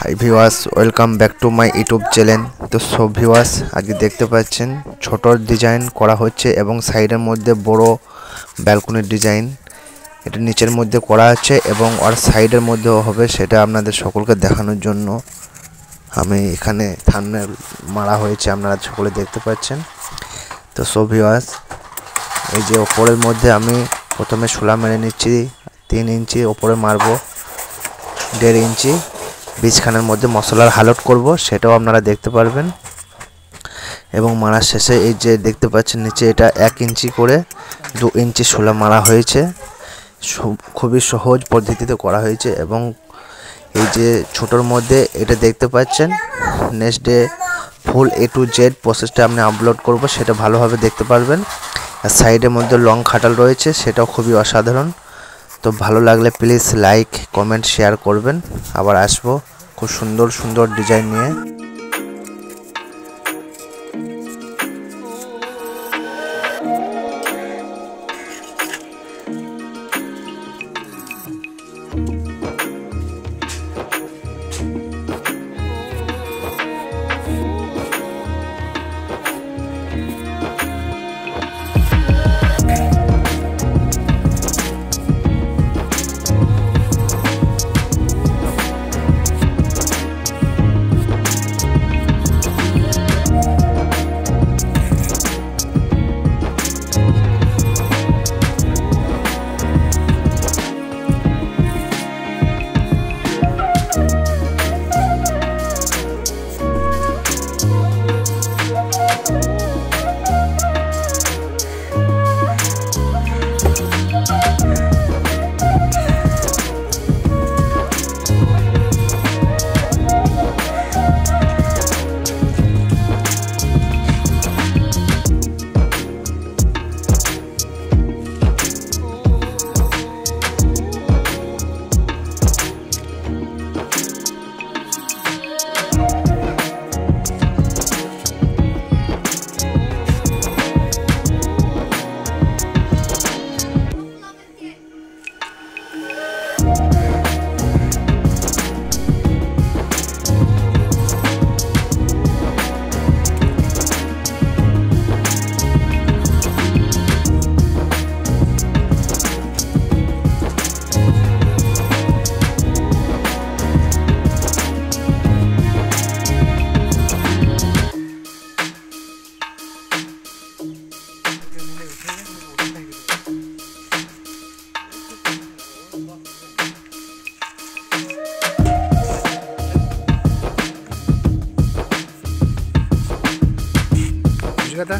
Hi viewers, welcome back to my YouTube channel. তো সব viewers আজকে দেখতে পাচ্ছেন ছোট ডিজাইন করা হচ্ছে এবং সাইডের মধ্যে বড় ব্যালকনির ডিজাইন এটা নিচের মধ্যে করা আছে এবং আর সাইডের মধ্যেও হবে, সেটা আপনাদের সকলকে দেখানোর জন্য আমি এখানে থাম্বনেল মারা হয়েছে, আপনারা সকলে দেখতে পাচ্ছেন। তো সব ভিউয়ার্স, এই যে ওপরের মধ্যে আমি প্রথমে শোলা মেরে নিচ্ছি 3 ইঞ্চি, ওপরে মারবো 1.5 ইঞ্চি, বীজখানের মধ্যে মশলার হালট করব, সেটাও আপনারা দেখতে পারবেন। এবং মারার শেষে এই যে দেখতে পাচ্ছেন নিচে এটা 1 ইঞ্চি করে 2 ইঞ্চি শোলা মারা হয়েছে। খুবই সহজ পদ্ধতিতে করা হয়েছে এবং এই যে ছোটোর মধ্যে এটা দেখতে পাচ্ছেন next day full A to Z প্রসেসটা আপনি আপলোড করব, সেটা ভালোভাবে দেখতে পারবেন। আর সাইডের মধ্যে লং খাটাল রয়েছে, সেটাও খুবই অসাধারণ। তো ভালো লাগলে প্লিজ লাইক কমেন্ট শেয়ার করবেন। আবার আসবো খুব সুন্দর সুন্দর ডিজাইন নিয়ে। কথা